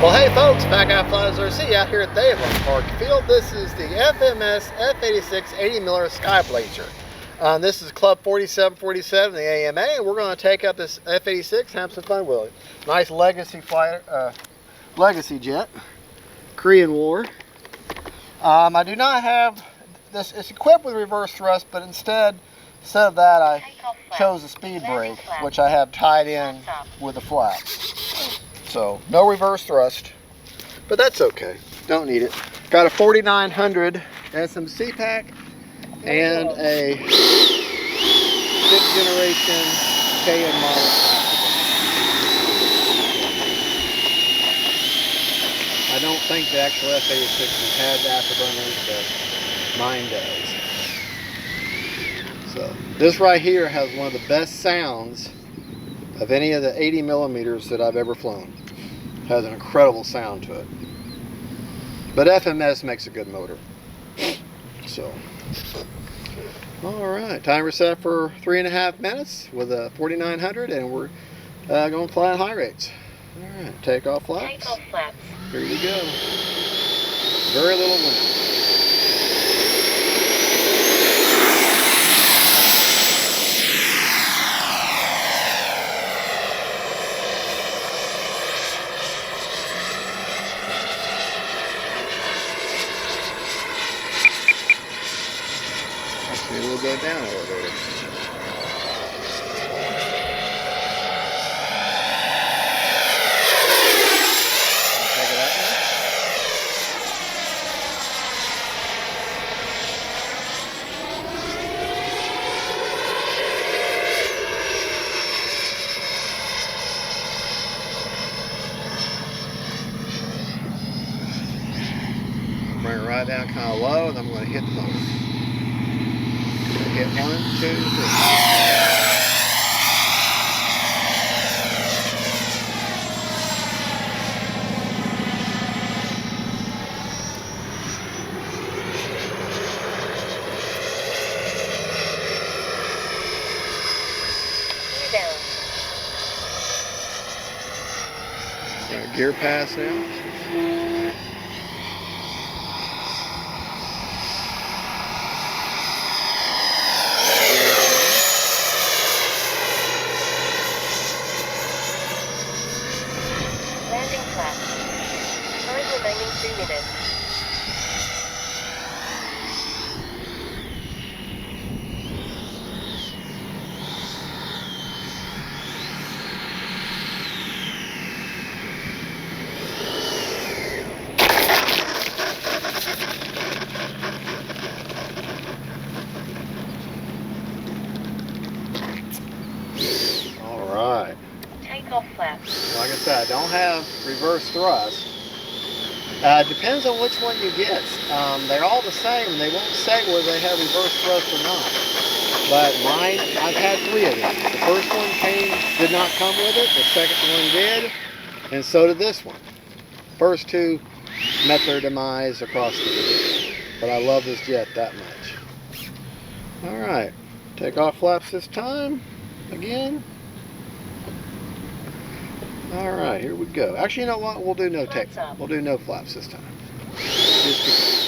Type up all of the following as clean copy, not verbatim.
Well, hey folks, Fat Guy Flies RC out here at the Aileron Park Field. This is the FMS F-86 80mm Sky Blazer. This is Club 4747, the AMA, and we're going to take up this F-86 and have some fun with it. Nice legacy fighter, legacy jet, Korean War. I do not have this. It's equipped with reverse thrust, but instead of that, I chose a speed brake, which I have tied in with the flaps. So no reverse thrust, but that's okay. Don't need it. Got a 4900 SMC pack and a 5th generation KN model. I don't think the actual F-86 has afterburners, but mine does. So this right here has one of the best sounds of any of the 80mm that I've ever flown. Has an incredible sound to it. But FMS makes a good motor. So, alright, timer set for 3.5 minutes with a 4900, and we're going to fly at high rates. Alright, take off flaps. Take off flaps. Here we go. Very little wind. Actually, we'll go down a little bit. Bring it right down kind of low, and I'm going to hit the motor. Hit 1, 2, 3. Gear pass now. Landing flaps. Time remaining 3 minutes. Alright. Take off flaps. Like I said, I don't have reverse thrust. Depends on which one you get. They're all the same, and they won't say whether they have reverse thrust or not. But mine, I've had 3 of them. The first one did not come with it. The second one did, and so did this one. First 2 met their demise across the field. But I love this jet that much. Alright, take off flaps this time. Again. Alright, here we go. Actually, you know what? We'll do no take. We'll do no flaps this time. Just because.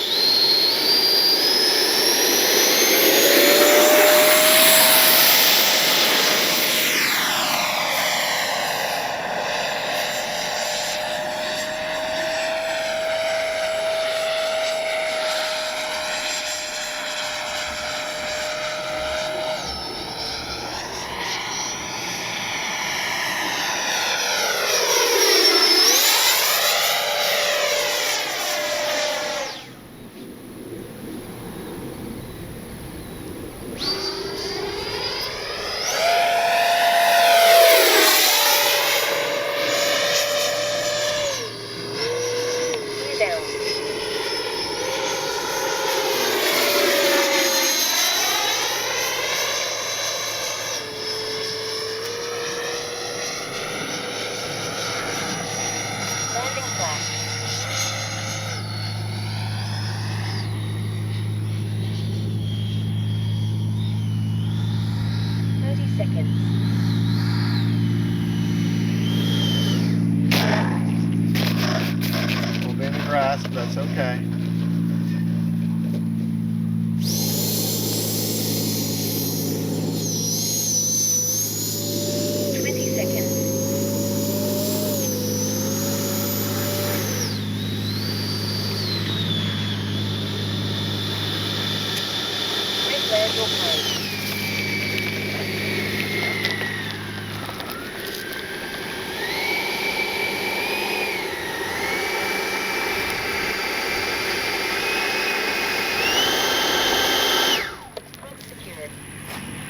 flaps, okay.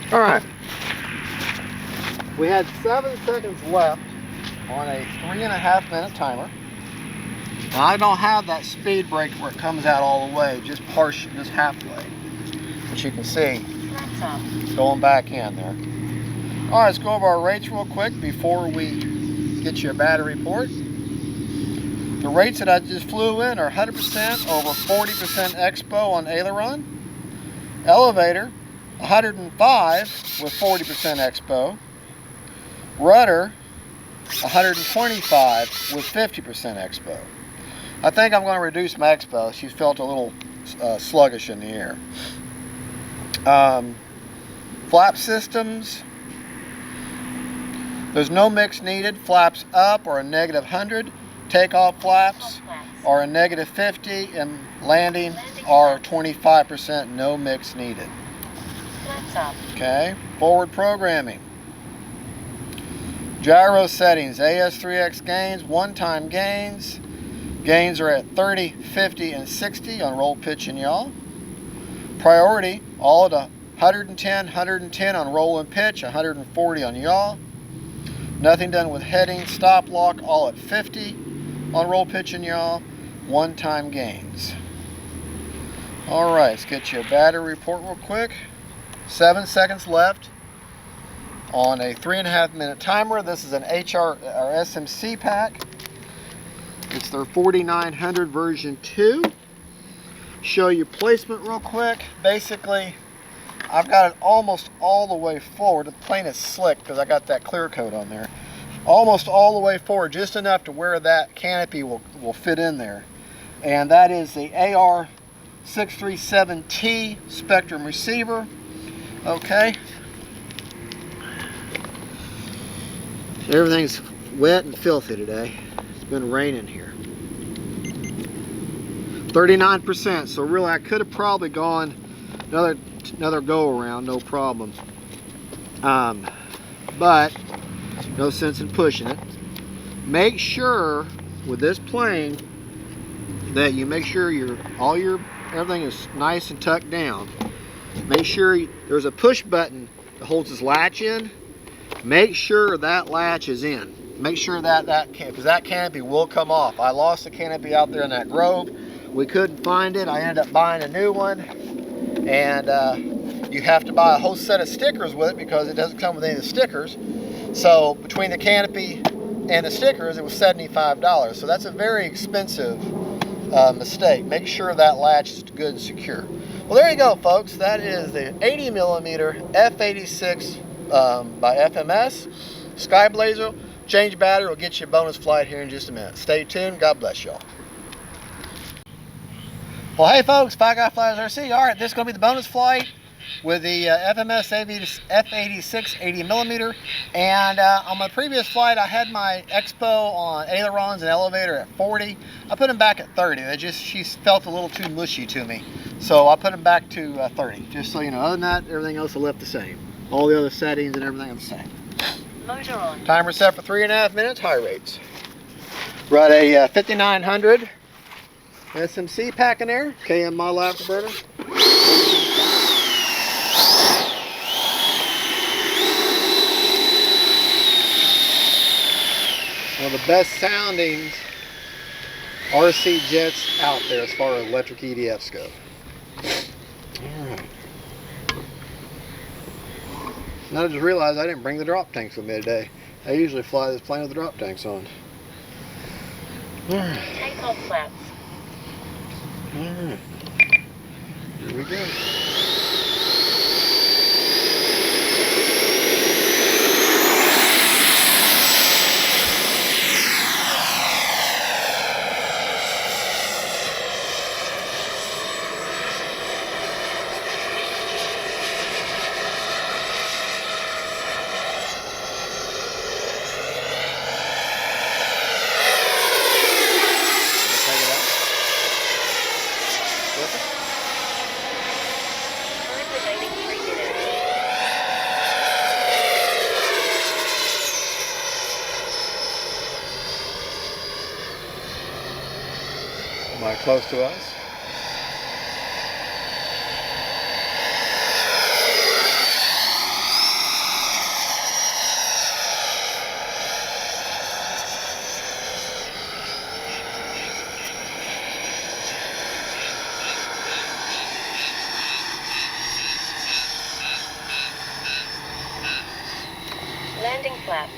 All right, we had 7 seconds left on a 3.5 minute timer. Now, I don't have that speed brake where it comes out all the way, just partial, just halfway. But you can see going back in there. All right, let's go over our rates real quick before we get you a battery report. The rates that I just flew in are 100% over 40% expo on Aileron. Elevator, 105 with 40% expo. Rudder, 125 with 50% expo. I think I'm going to reduce my expo. She felt a little sluggish in the air. Flap systems, there's no mix needed. Flaps up are a -100. Takeoff flaps are a -50, and landing are 25%, no mix needed. Okay, forward programming. Gyro settings, AS3X gains, one-time gains. Gains are at 30, 50, and 60 on roll, pitch, and yaw. Priority, all at 110, 110 on roll and pitch, 140 on yaw. Nothing done with heading, stop lock, all at 50 on roll, pitch, and yaw. One-time gains. All right, let's get you a battery report real quick. 7 seconds left on a 3.5 minute timer. This is an HR or SMC pack. It's their 4900 version 2. Show you placement real quick. Basically, I've got it almost all the way forward. The plane is slick because I got that clear coat on there. Almost all the way forward, just enough to where that canopy will fit in there. And that is the AR637T Spectrum receiver. Okay. Everything's wet and filthy today. It's been raining here. 39%, so really I could have probably gone another go around, no problem. But no sense in pushing it. Make sure with this plane that you make sure everything is nice and tucked down. Make sure there's a push button that holds this latch in. Make sure that latch is in. Make sure because that canopy will come off. I lost the canopy out there in that grove. We couldn't find it. I ended up buying a new one, and you have to buy a whole set of stickers with it because it doesn't come with any of the stickers. So between the canopy and the stickers, it was $75. So that's a very expensive mistake. Make sure that latch is good and secure. Well, there you go, folks. That is the 80mm F-86 by FMS Skyblazer. Change battery will get you a bonus flight here in just a minute. Stay tuned. God bless y'all. Well, hey folks, Five Guy Flyers RC. All right, this is going to be the bonus flight with the FMS F-86 80mm. And on my previous flight, I had my expo on ailerons and elevator at 40. I put them back at 30. She felt a little too mushy to me. So I put them back to 30. Just so you know, other than that, everything else I left the same. All the other settings and everything are the same. Motor on. Timer set for 3.5 minutes, high rates. Brought a 5900 SMC pack in there, KM model afterburner. One of the best sounding RC jets out there as far as electric EDFs go. Alright. Now I just realized I didn't bring the drop tanks with me today. I usually fly this plane with the drop tanks on. Alright. Takeoff flaps. Alright. Here we go. remaining 3 minutes. Am I close to us? Landing flaps.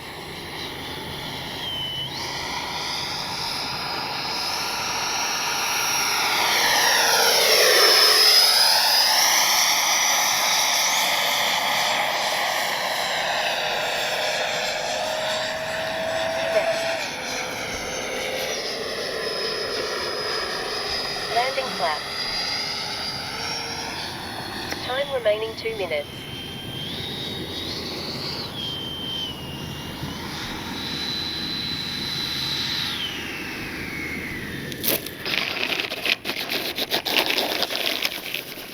Landing flaps. Time remaining 2 minutes.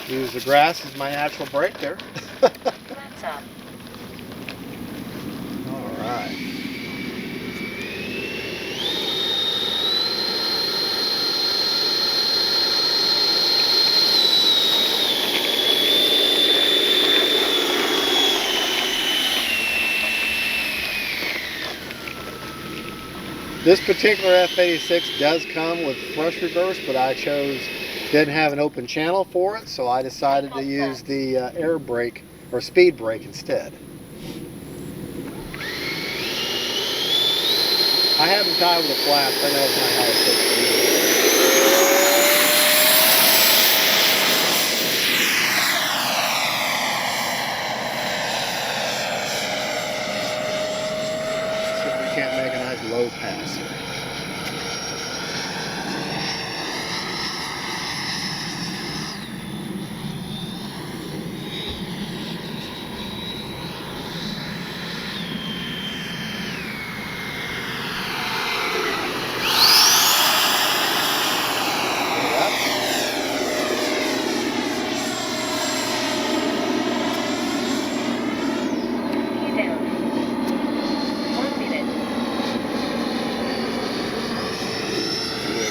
Use the grass as my natural brake there. Flaps up. All right. This particular F-86 does come with thrust reverse, but I didn't have an open channel for it, so I decided to use the air brake or speed brake instead. I have them tied with a flaps. I know it's not how it's supposed to be. See if we can't make a nice low pass here.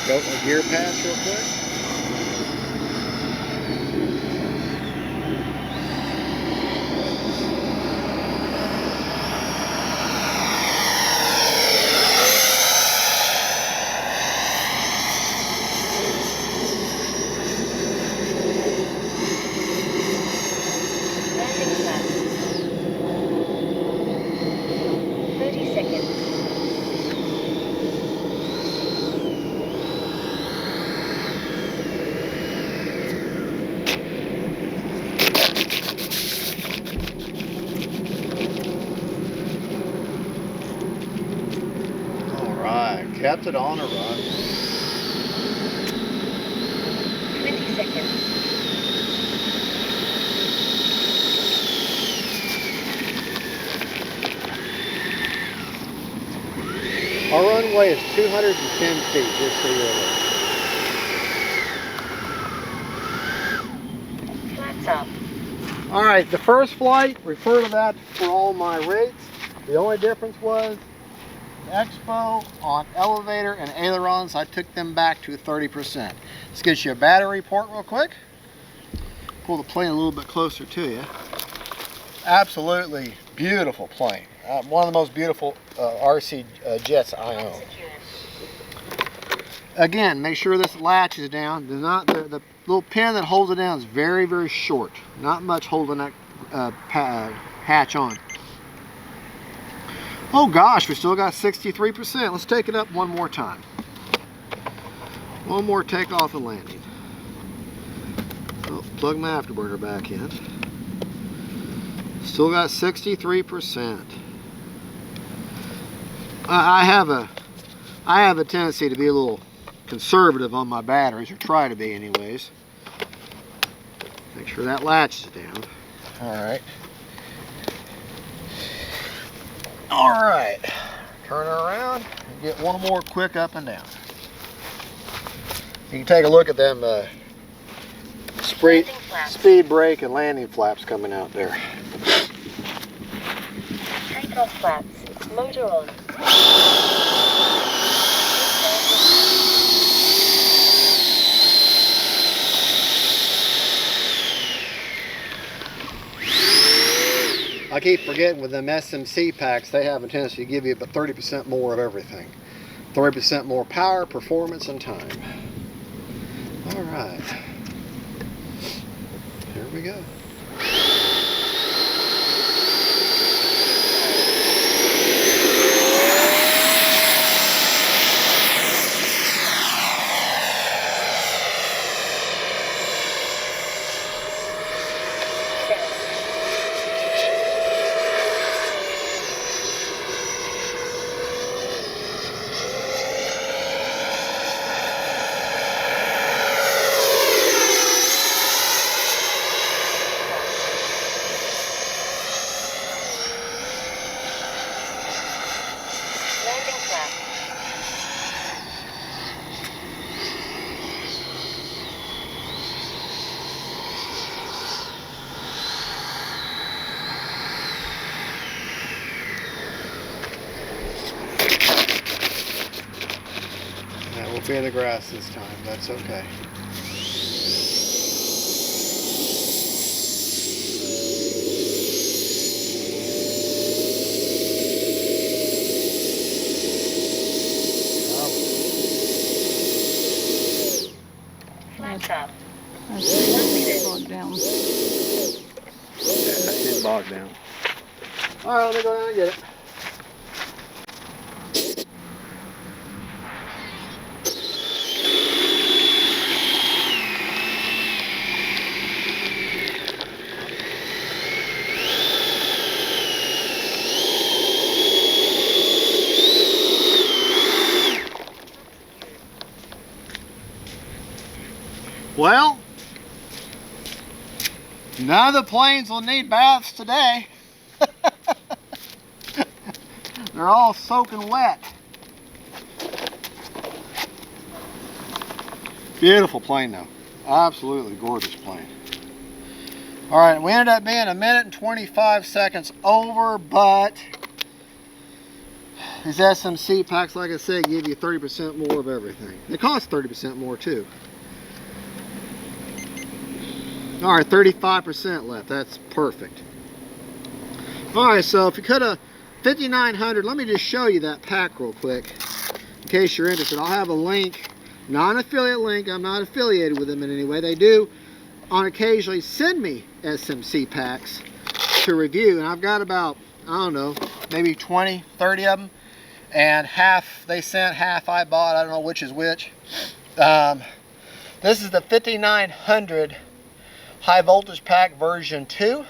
Go a gear pass real quick. Landing flaps. 30 seconds. Kept it on a run. 20 seconds. Our runway is 210 feet, just so you're aware. Flaps up. All right, the first flight, refer to that for all my rates. The only difference was Expo on elevator and ailerons, I took them back to 30%. This gives you a battery report real quick. Pull the plane a little bit closer to you. Absolutely beautiful plane. One of the most beautiful RC jets I own. Again, make sure this latch is down. The little pin that holds it down is very, very short. Not much holding that hatch on. Oh gosh, we still got 63%. Let's take it up one more time. One more takeoff and landing. Oh, plug my afterburner back in. Still got 63%. I have a tendency to be a little conservative on my batteries, or try to be anyways. Make sure that latch is down. Alright. Alright. Turn her around and get one more quick up and down. You can take a look at them speed brake and landing flaps coming out there. Takeoff flaps. Motor on. I keep forgetting with them SMC packs, they have a tendency to give you about 30% more of everything. 30% more power, performance, and time. All right. Here we go. We'll be in the grass this time. That's okay. Flaps up. Bogged down. Yeah, she's bogged down. All right, let me go down and get it. Well, none of the planes will need baths today. They're all soaking wet. Beautiful plane though. Absolutely gorgeous plane. All right, we ended up being 1 minute and 25 seconds over, but these SMC packs, like I said, give you 30% more of everything. They cost 30% more too. All right, 35% left. That's perfect. All right, so if you could have 5,900, let me just show you that pack real quick in case you're interested. I'll have a link, non-affiliate link. I'm not affiliated with them in any way. They do on occasionally send me SMC packs to review, and I've got about, I don't know, maybe 20, 30 of them, and half they sent, half I bought. I don't know which is which. This is the 5,900 high voltage pack version 2.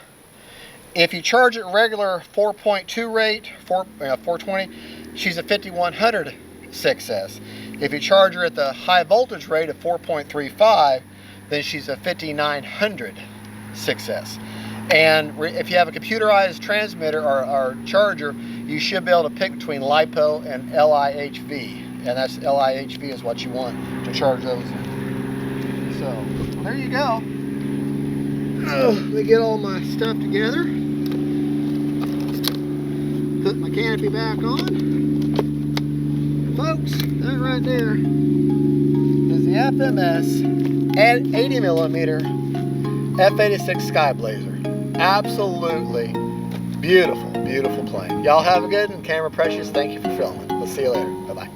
If you charge it regular 4.2 rate, 420, she's a 5100 6S. If you charge her at the high voltage rate of 4.35, then she's a 5900 6S. And if you have a computerized transmitter or charger, you should be able to pick between LiPo and LIHV. And that's LIHV is what you want to charge those in. So, there you go. Let me get all my stuff together. Put my canopy back on. Folks, that right there is the FMS at 80mm F-86 Skyblazer. Absolutely beautiful, beautiful plane. Y'all have a good one. Camera Precious, thank you for filming. We'll see you later. Bye-bye.